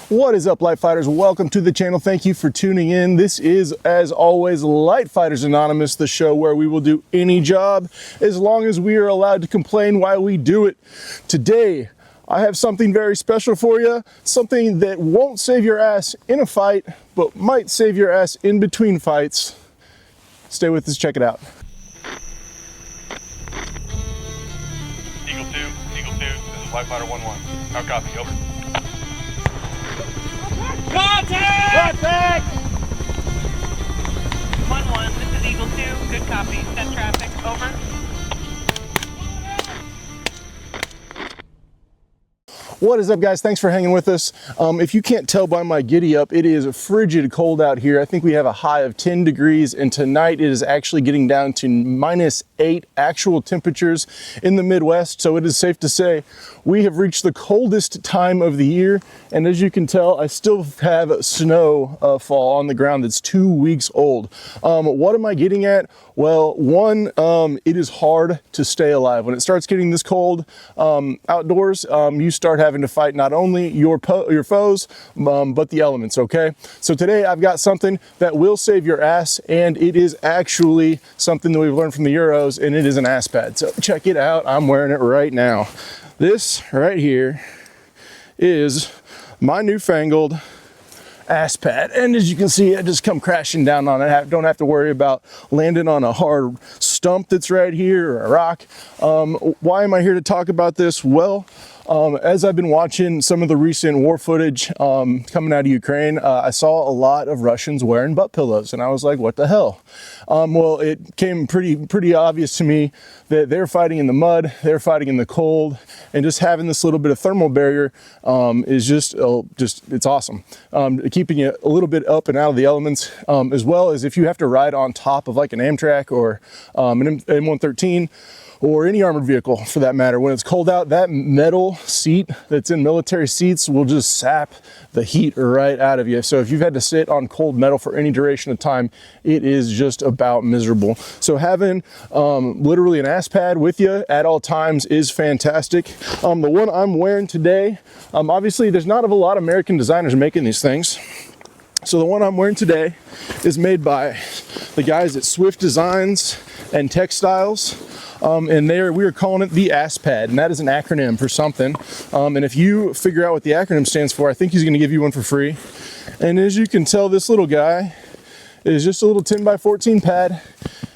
What is up, Light Fighters? Welcome to the channel. Thank you for tuning in. This is, as always, Light Fighters Anonymous, the show where we will do any job as long as we are allowed to complain while we do it. Today, I have something very special for you, something that won't save your ass in a fight, but might save your ass in between fights. Stay with us, check it out. Eagle 2, this is Light Fighter 1-1. How copy, over. Contact! Contact! 1-1, this is Eagle 2, good copy, set traffic, over. What is up, guys? Thanks for hanging with us. If you can't tell by my giddy up, it is frigid cold out here. I think we have a high of 10 degrees, and tonight it is actually getting down to -8 actual temperatures in the Midwest. So it is safe to say we have reached the coldest time of the year. And as you can tell, I still have snow fall on the ground that's 2 weeks old. What am I getting at? Well, one, it is hard to stay alive. When it starts getting this cold outdoors, you start having to fight not only your foes, but the elements, okay? So today I've got something that will save your ass, and it is actually something that we've learned from the Euros, and it is an ass pad. So check it out. I'm wearing it right now. This right here is my newfangled ass pad, and as you can see, I just come crashing down on it. I don't have to worry about landing on a hard stump that's right here or a rock. Why am I here to talk about this? Well, as I've been watching some of the recent war footage coming out of Ukraine, I saw a lot of Russians wearing butt pillows, and I was like, what the hell? Well, it came pretty obvious to me that they're fighting in the mud, they're fighting in the cold, and just having this little bit of thermal barrier is just it's awesome. Keeping you a little bit up and out of the elements, as well as if you have to ride on top of like an Amtrac or an M113, or any armored vehicle for that matter. When it's cold out, that metal seat that's in military seats will just sap the heat right out of you. So if you've had to sit on cold metal for any duration of time, it is just about miserable. So having literally an ass pad with you at all times is fantastic. The one I'm wearing today, obviously there's not a lot of American designers making these things. So the one I'm wearing today is made by the guys at Swift Designs and Textiles. And we are calling it the A.S.S pad, and that is an acronym for something. And if you figure out what the acronym stands for, I think he's going to give you one for free. And as you can tell, this little guy is just a little 10x14 pad,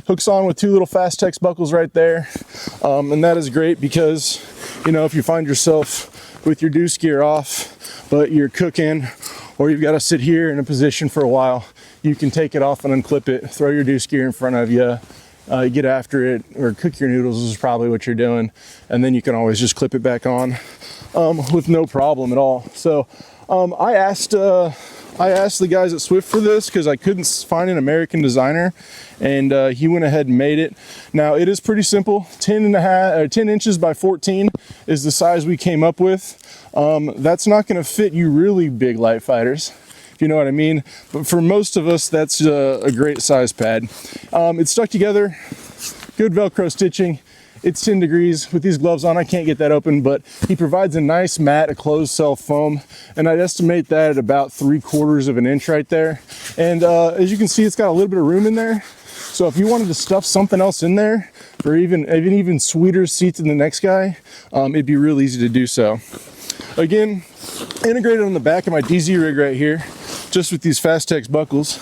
hooks on with 2 little Fast Tex buckles right there. And that is great because, you know, if you find yourself with your deuce gear off, but you're cooking, or you've got to sit here in a position for a while, you can take it off and unclip it, throw your deuce gear in front of you, get after it, or cook your noodles is probably what you're doing, and then you can always just clip it back on with no problem at all. So I asked the guys at Swift for this because I couldn't find an American designer, and he went ahead and made it. Now it is pretty simple. 10 inches by 14 is the size we came up with. That's not going to fit you really big light fighters, if you know what I mean. But for most of us, that's a great size pad. It's stuck together, good Velcro stitching. It's 10 degrees with these gloves on. I can't get that open, but he provides a nice mat, a closed cell foam, and I'd estimate that at about 3/4 of an inch right there. And as you can see, it's got a little bit of room in there. So if you wanted to stuff something else in there, or even sweeter seat than the next guy, it'd be real easy to do so. Again, integrated on the back of my DZ rig right here, just with these Fast Tex buckles,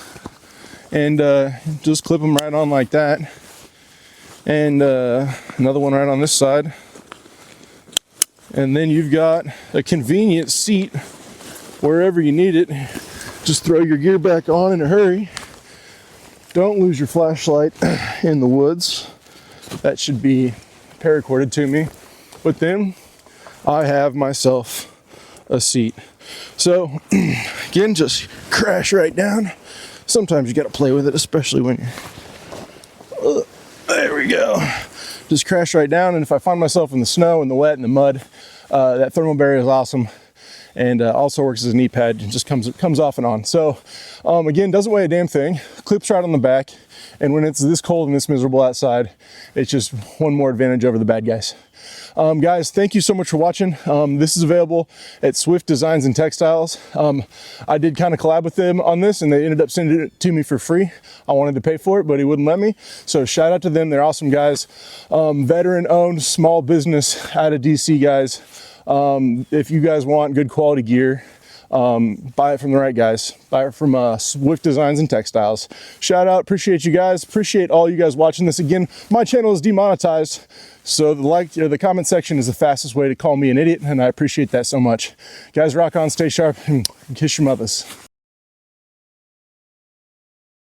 and just clip them right on like that. And another one right on this side. And then you've got a convenient seat wherever you need it. Just throw your gear back on in a hurry. Don't lose your flashlight in the woods. That should be paracorded to me. But then I have myself a seat. So again, just crash right down. Sometimes you got to play with it, especially when you're there we go. Just crash right down, and if I find myself in the snow and the wet and the mud, that thermal barrier is awesome, and also works as a knee pad. It just comes off and on. So again, doesn't weigh a damn thing. Clips right on the back, And when it's this cold and this miserable outside, it's just one more advantage over the bad guys. Guys, thank you so much for watching. This is available at Swift Designs and Textiles. I did kind of collab with them on this and they ended up sending it to me for free. I wanted to pay for it, but he wouldn't let me. So shout out to them. They're awesome guys. Veteran owned small business out of DC, guys. If you guys want good quality gear, buy it from the right guys. Buy it from Swift Designs and Textiles. Shout out, appreciate you guys. Appreciate all you guys watching this. Again, my channel is demonetized, so the comment section is the fastest way to call me an idiot, and I appreciate that so much. Guys, rock on, stay sharp, and kiss your mothers.